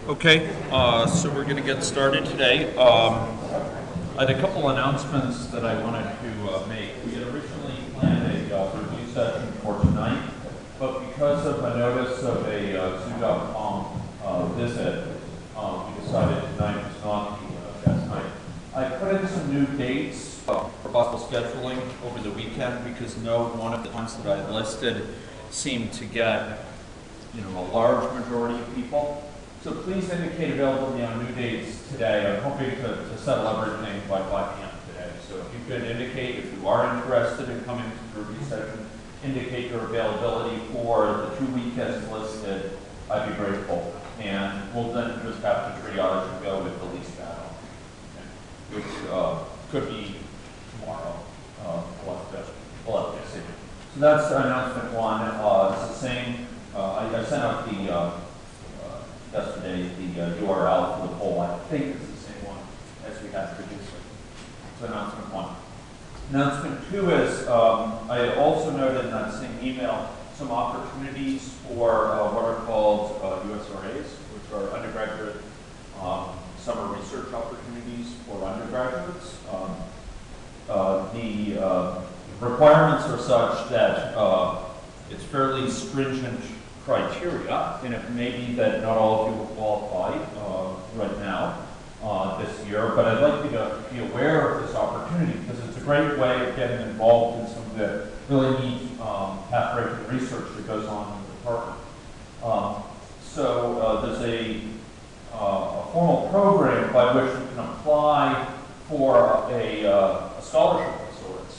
Okay, so we're going to get started today. I had a couple announcements that I wanted to make. We had originally planned a review session for tonight, but because of a notice of a Zoo.com visit, we decided tonight was not the best night. I put in some new dates for possible scheduling over the weekend because no one of the ones that I listed seemed to get, a large majority of people. So please indicate availability on new dates today. I'm hoping to settle everything by 5 p.m. today. So if you could indicate if you are interested in coming to the review session, indicate your availability for the 2 weekends listed, I'd be grateful. And we'll then just have to triage and go with the least bad option, which could be tomorrow. We'll have to see. So that's announcement one. It's the same. I sent out the yesterday the URL for the poll. I think it's the same one as we had previously. So announcement one. Announcement two is I also noted in that same email some opportunities for what are called USRAs, which are undergraduate summer research opportunities for undergraduates. The requirements are such that it's fairly stringent criteria, and it may be that not all of you will qualify right now this year, but I'd like you to be aware of this opportunity because it's a great way of getting involved in some of the really neat path-breaking research that goes on in the department. So there's a formal program by which you can apply for a scholarship of sorts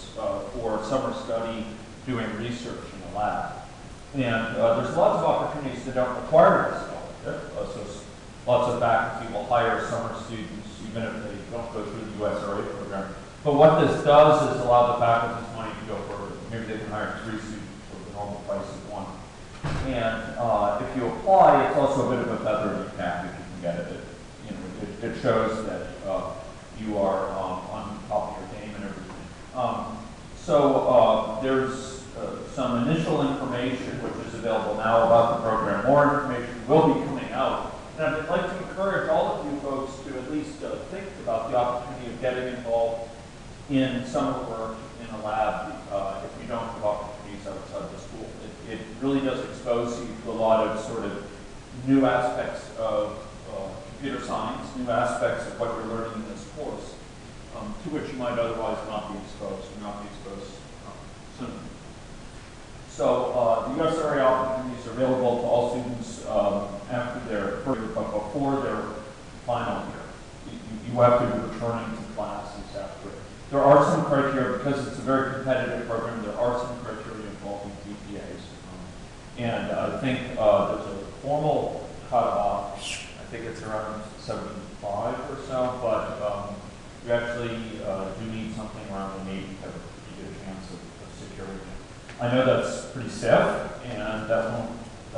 for summer study doing research in the lab. And there's lots of opportunities that don't require a scholarship. So lots of faculty will hire summer students even if they don't go through the USRA program. But what this does is allow the faculty's money to go further. Maybe they can hire 3 students for the normal price of 1. And if you apply, it's also a bit of a feather in your cap if you can get it. It shows that you are on top of your game and everything. So there's some initial information which is available now about the program. More information will be coming out. And I'd like to encourage all of you folks to at least think about the opportunity of getting involved in summer work in a lab if you don't have opportunities outside the school. It really does expose you to a lot of sort of new aspects of computer science, new aspects of what you're learning in this course, to which you might otherwise not be exposed soon. So the USRA opportunities are available to all students after their first year, but before their final year. You have to be returning to classes after. There are some criteria, because it's a very competitive program, there are some criteria involving GPAs. And I think there's a formal cutoff. I think it's around 75 or so, but you actually do need something around an 80 to have a pretty good chance of securing it. I know that's pretty stiff, and that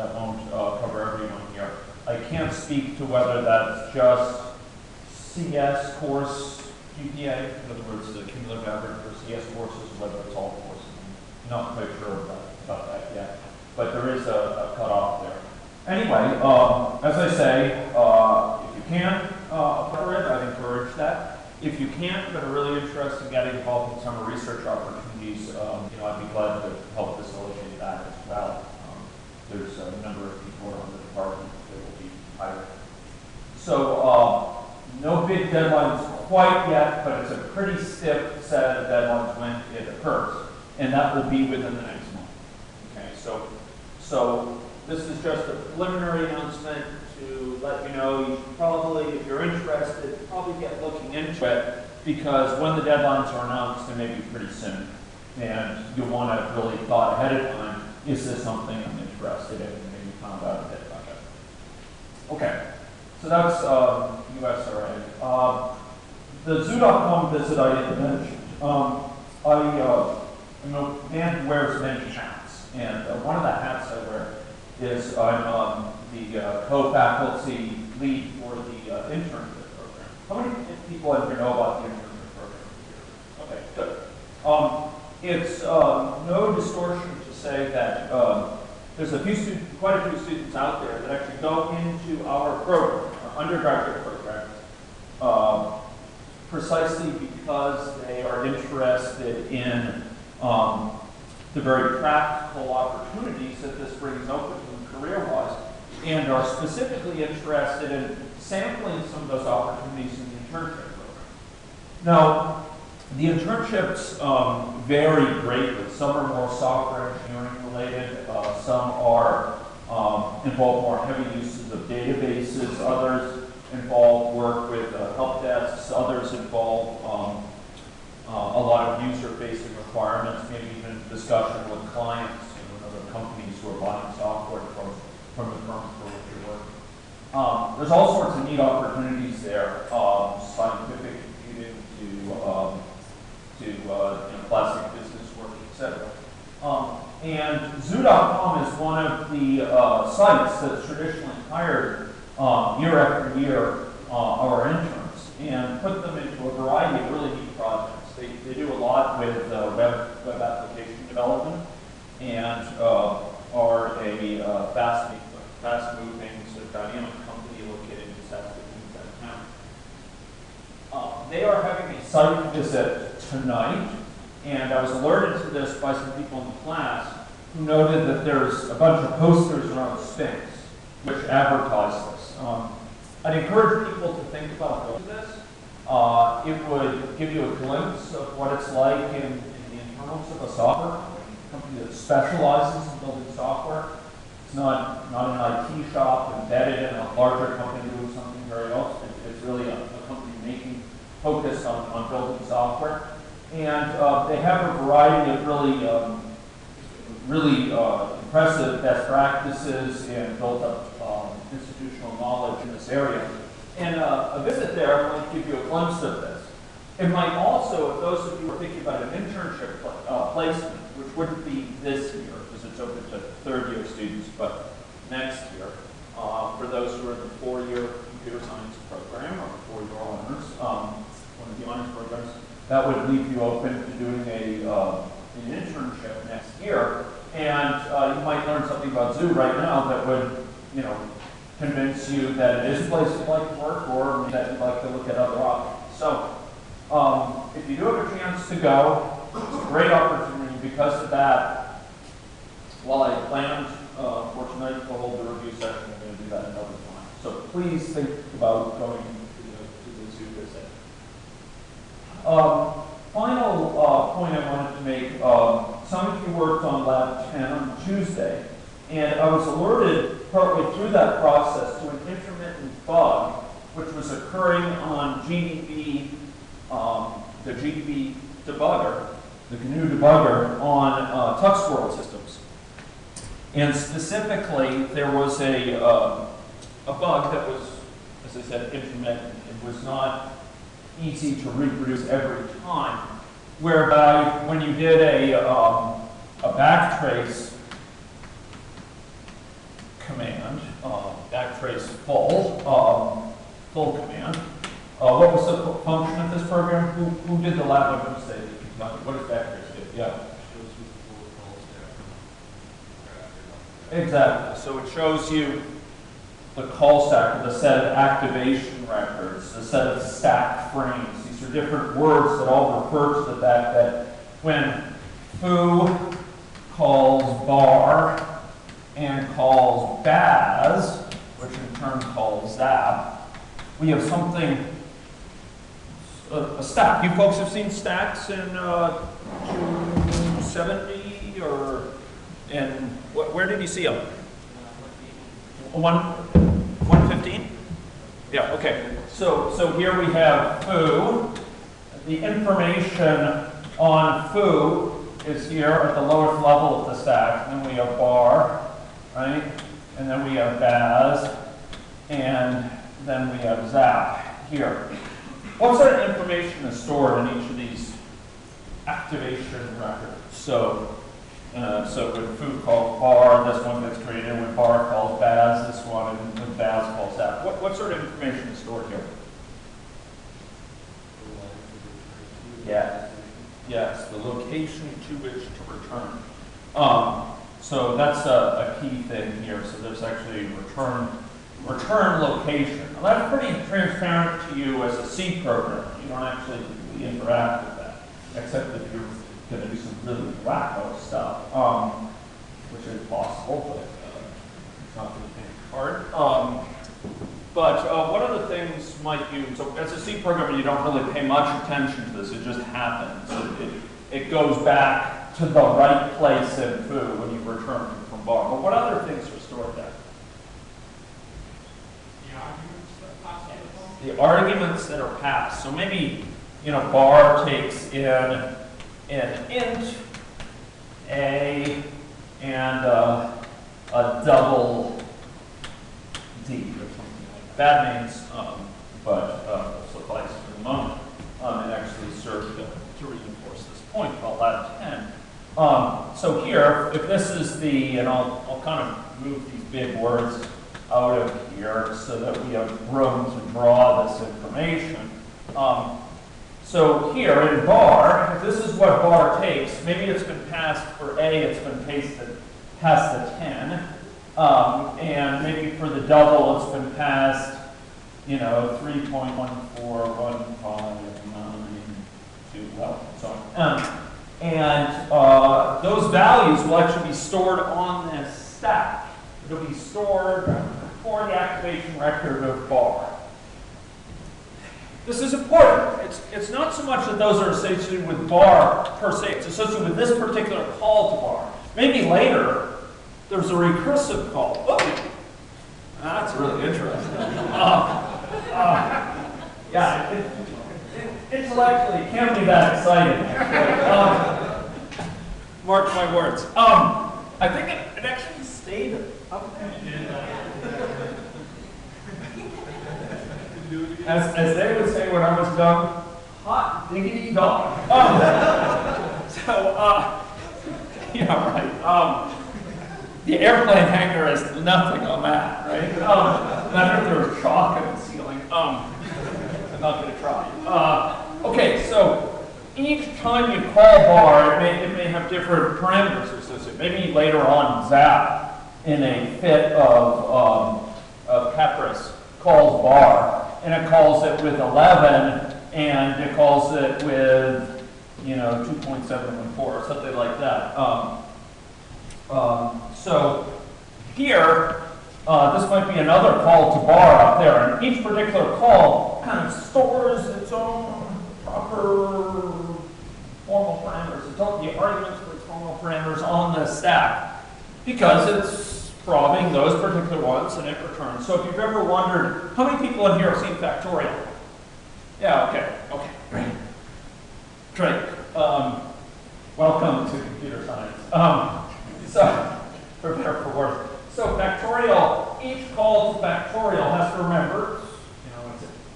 won't cover everyone here. I can't speak to whether that's just CS course GPA, in other words, the cumulative average for CS courses, whether it's all courses. I'm not quite sure about that yet, but there is a cutoff there. Anyway, as I say, if you can apply for it, I'd encourage that. If you can't, but are really interested in getting involved in summer research opportunities, I'd be glad to help facilitate that as well. There's a number of people around the department that will be hired. So no big deadlines quite yet, but it's a pretty stiff set of deadlines when it occurs, and that will be within the next month. Okay, so this is just a preliminary announcement to let you know you should probably, if you're interested, probably get looking into it because when the deadlines are announced, they may be pretty soon. And you'll want to really thought ahead of time, is this something I'm interested in? And maybe found out a bit about it. Okay, so that's USRA. The Zoo.com visit I didn't mention. I'm a man who wears many hats. And one of the hats I wear is I'm the co-faculty lead for the internship program. How many people in here know about the internship program? Okay, good. It's no distortion to say that there's quite a few students out there that actually go into our program, undergraduate program, precisely because they are interested in the very practical opportunities that this brings open to them career-wise, and are specifically interested in sampling some of those opportunities in the internship program. Now, the internships vary greatly. Some are more software engineering related, some are involve more heavy uses of databases, others involve work with help desks, others involve a lot of user-facing requirements, maybe even discussion with clients, other companies who are buying software from the firms for which you work. There's all sorts of neat opportunities there, scientific computing to classic business work, etc. And Zoo.com is one of the sites that's traditionally hired year after year our interns and put them into a variety of really neat projects. They do a lot with web application development and are a fast-moving, sort of dynamic company located in just outside of town. They are having a site visit tonight, and I was alerted to this by some people in the class who noted that there's a bunch of posters around Sphinx which advertise this. I'd encourage people to think about going to this. It would give you a glimpse of what it's like in the internals of a software company that specializes in building software. It's not an IT shop embedded in a larger company doing something very else. It's really a company focused on building software. And they have a variety of really impressive best practices and built up institutional knowledge in this area. And a visit there might give you a glimpse of this. It might also, if those of you are thinking about an internship placement, which wouldn't be this year because it's open to third-year students, but next year, for those who are in the four-year computer science program or four-year honors, one of the honors programs, that would leave you open to doing an internship next year. And you might learn something about Zoo right now that would, convince you that it is a place you'd like to work or that you'd like to look at other options. So if you do have a chance to go, it's a great opportunity because of that. While I planned for tonight to hold the review session, I'm going to do that another time. So please think about going to the Zoo visit. Final point I wanted to make, some of you worked on Lab 10 on Tuesday, and I was alerted partway through that process to an intermittent bug which was occurring on GDB, the GDB debugger, the GNU debugger on TuxWorld systems. And specifically, there was a bug that was, as I said, intermittent. It was not easy to reproduce every time, whereby when you did a backtrace command, backtrace full command, what was the function of this program? Who did the lab of mistake? What does backtrace do? Yeah. Exactly. So it shows you the call stack, the set of activation records, the set of stacked frames. These are different words that all refer to the fact that when foo calls bar and calls baz, which in turn calls zap, we have something, a stack. You folks have seen stacks in 270 or in, where did you see them? 115? Yeah, okay. So here we have foo. The information on foo is here at the lowest level of the stack. Then we have bar, right? And then we have baz, and then we have zap here. What sort of information is stored in each of these activation records? So when foo calls bar, this one gets created. When bar calls baz, this one, and when baz calls zap. What sort of information is stored here? Yes, the location to which to return. So that's a key thing here. So there's actually a return return location. Now that's pretty transparent to you as a C programmer. You don't actually really interact with that, except if you're going to do some really wacko stuff, which is possible, but it's not going to be hard. But what other things might you, so as a C programmer, you don't really pay much attention to this, it just happens. It goes back to the right place in foo when you return from bar. But what other things are stored there? The arguments that are passed. So maybe, you know, bar takes in an int, a, and a double d, or something like that. Bad names, but will suffice for the moment. It actually serves to reinforce this point, but I'll add 10. So here, if this is the, and I'll kind of move these big words out of here so that we have room to draw this information. So here in bar, if this is what bar takes, maybe it's been passed for A, it's been past the 10. And maybe for the double, it's been passed, you know, 3.14159, well, so on. And those values will actually be stored on this stack. It'll be stored for the activation record of bar. This is important. It's not so much that those are associated with bar per se. It's associated with this particular call to bar. Maybe later, there's a recursive call. Oh, that's really interesting. Yeah, intellectually, it can't be that exciting. Mark my words. I think it actually stayed up there. As they would say when I was young, hot diggity dog. Yeah, right. The airplane hangar is nothing on that, right? Not if there was chalk in the ceiling. I'm not going to try. Okay, so each time you call bar, it may have different parameters associated. Maybe later on, Zap, in a fit of caprice, calls bar, and it calls it with 11, and it calls it with, you know, 2.714 or something like that. So here, this might be another call to bar up there, and each particular call kind of stores its own proper formal parameters. The arguments for its formal parameters on the stack, because it's probing those particular ones, and it returns. So if you've ever wondered, how many people in here have seen factorial? Yeah, okay, great. Welcome to computer science. So, for better or for worse. So factorial, each call to factorial has to remember, you know,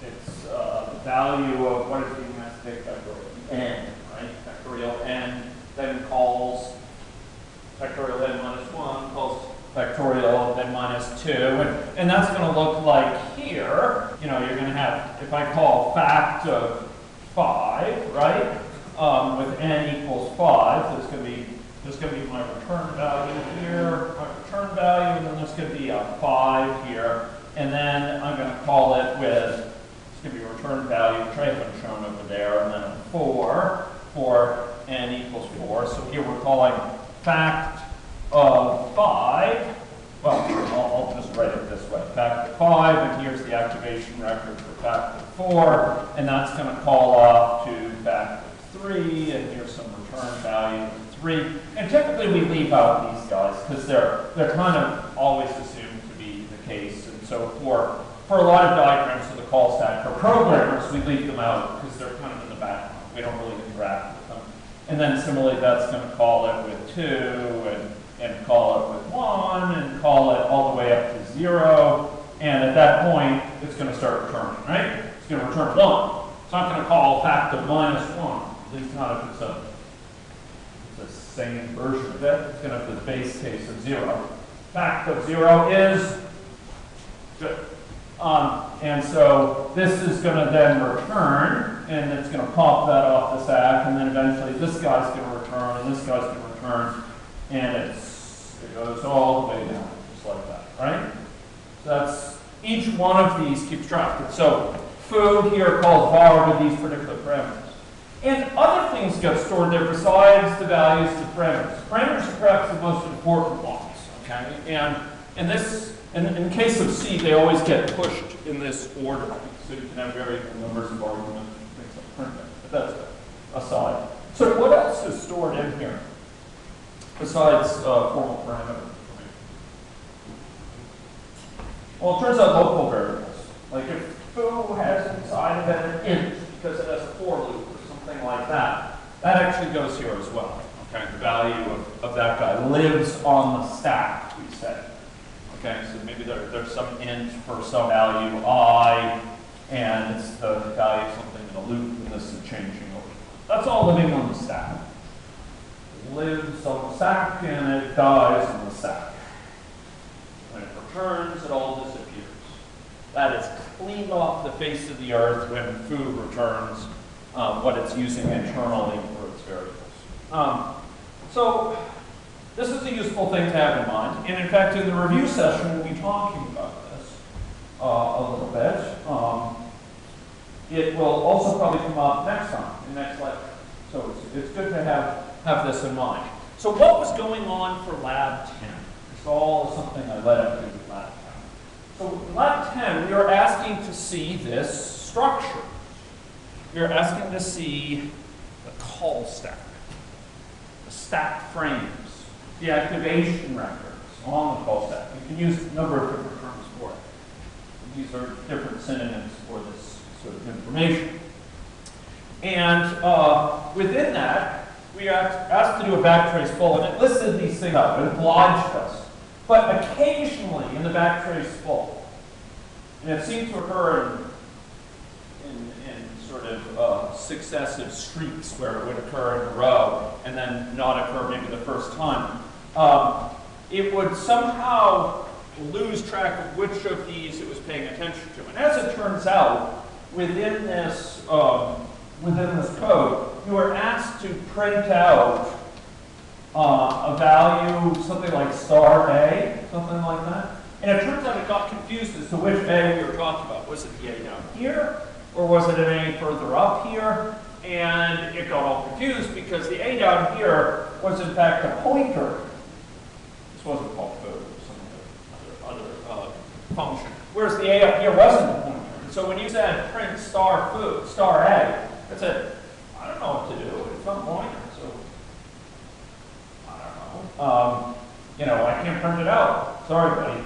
it's the value of what is being asked to take factorial, n, right? Factorial n then calls factorial n minus 1, calls factorial n minus 2, and that's going to look like here. You know, you're going to have, if I call fact of 5, right, with n equals 5, there's going to be my return value here, my return value, and then there's going to be a 5 here, and then I'm going to call it with, it's going to be a return value, which I haven't shown over there, and then a 4 for n equals 4. So here we're calling fact of 5. Well, I'll just write it this way. Fact of 5, and here's the activation record for fact of 4, and that's going to call up to fact of 3, and here's some return value of 3. And typically we leave out these guys because they're kind of always assumed to be the case. And so for a lot of diagrams of the call stack for programmers, we leave them out because they're kind of in the background. We don't really interact with them. And then similarly, that's going to call it with 2, and call it with 1, and call it all the way up to 0. And at that point, it's going to start returning, right? It's going to return 1. It's not going to call fact of minus 1, at least not if it's a same version of it. It's going to have the base case of 0. Fact of 0 is good. And so this is going to then return, and it's going to pop that off the stack, and then eventually this guy's going to return, and this guy's going to return, and it goes all the way down, just like that, right? So each one of these keeps track. So food here calls var with these particular parameters. And other things get stored there besides the values of parameters. Parameters are perhaps the most important ones, okay? And in case of C, they always get pushed in this order. So you can have variable numbers of arguments, things like print it. But that's aside. So what else is stored in here besides formal parameters? Well, it turns out local variables. Like if foo has inside of it an int because it has a for loop or something like that, that actually goes here as well. Okay, the value of that guy lives on the stack, we say. Okay, so maybe there's some int for some value I, and it's the value of something in a loop, and this is changing over. That's all living on the stack. It lives on the stack, and it dies on the stack. When it returns, it all disappears. That is cleaned off the face of the earth when food returns what it's using internally for its variables. So this is a useful thing to have in mind. And in fact, in the review session, we'll be talking about this a little bit. It will also probably come up next time, in the next lecture. So it's good to have this in mind. So what was going on for Lab 10? It's all something I led up to with Lab 10. So in Lab 10, we are asking to see this structure. We are asking to see the call stack, the stack frames, the activation records on the call stack. You can use a number of different terms for it. These are different synonyms for this sort of information. And within that, we are asked to do a backtrace full, and it listed these things up. It obliged us. But occasionally in the backtrace full, and it seemed to occur in sort of successive streaks where it would occur in a row and then not occur maybe the first time, it would somehow lose track of which of these it was paying attention to. And as it turns out, within this code, you are asked to print out a value, something like star A, something like that. And it turns out it got confused as to which A we were talking about. Was it the A down here, or was it an A further up here? And it got all confused because the A down here was in fact a pointer. This wasn't called food, it was some other function. Whereas the A up here wasn't a pointer. So when you said print star food, star A, it said, I don't know what to do, it's not pointer. I can't print it out. Sorry, buddy.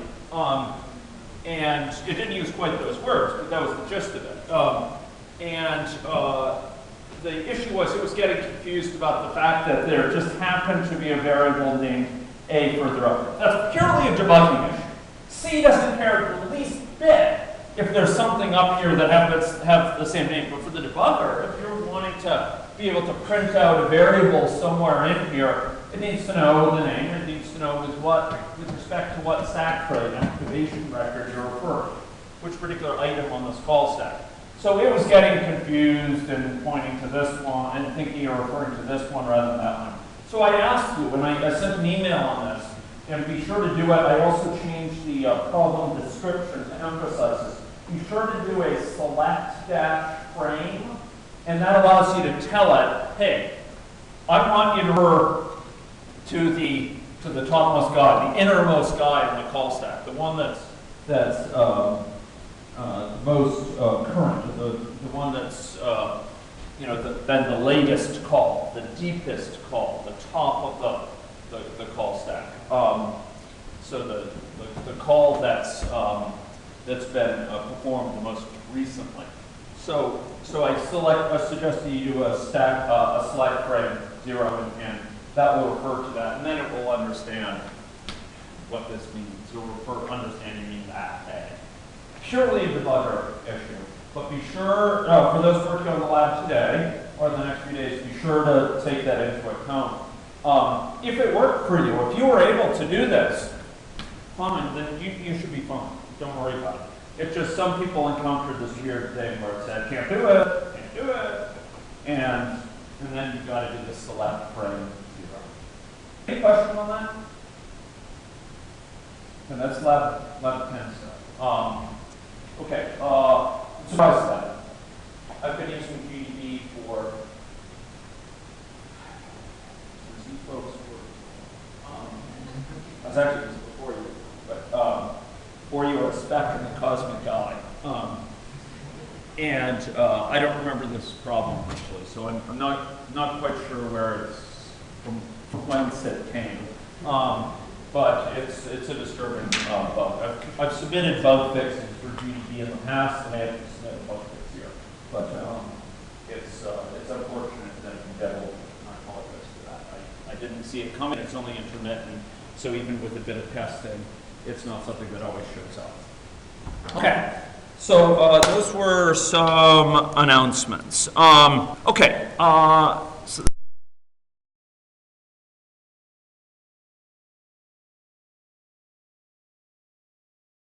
And it didn't use quite those words, but that was the gist of it. The issue was it was getting confused about the fact that there just happened to be a variable named A further up. That's purely a debugging issue. C doesn't care the least bit if there's something up here that happens to have the same name. But for the debugger, if you're wanting to be able to print out a variable somewhere in here, it needs to know the name. It needs to know with respect to what stack frame activation record you're referring, which particular item on this call stack. So it was getting confused and pointing to this one and thinking you're referring to this one rather than that one. So I asked you, when I sent an email on this, and be sure to do it. I also changed the problem description to emphasize this. Be sure to do a select dash frame, and that allows you to tell it, hey, I want you to refer to the topmost guy, the innermost guy in the call stack, the one that's most current, the one that's then the latest call, the deepest call, the top of the call stack. So the call that's been performed the most recently. So I suggest that you do a select frame 0, and that will refer to that, and then it will understand what this means. It will refer understanding means that A. Purely a debugger issue, but be sure, for those working on the lab today, or the next few days, be sure to take that into account. If it worked for you, if you were able to do this, fine, then you should be fine. Don't worry about it. It's just some people encountered this weird thing where it said, can't do it, and then you've got to do the select frame 0. Any question on that? And that's lab 10 stuff. Okay, surprise that. I've been using GDB for, since you folks were, I was actually just before you, but before you were a speck in the Cosmic Eye. I don't remember this problem actually, so I'm not quite sure where it's from whence it came. But it's a disturbing bug. I've submitted bug fixes for GDB in the past, and I have to submit a bug fix here. But it's unfortunate that it developed. I apologize for that. I didn't see it coming. It's only intermittent, so even with a bit of testing, it's not something that always shows up. Okay. So those were some announcements. Okay. So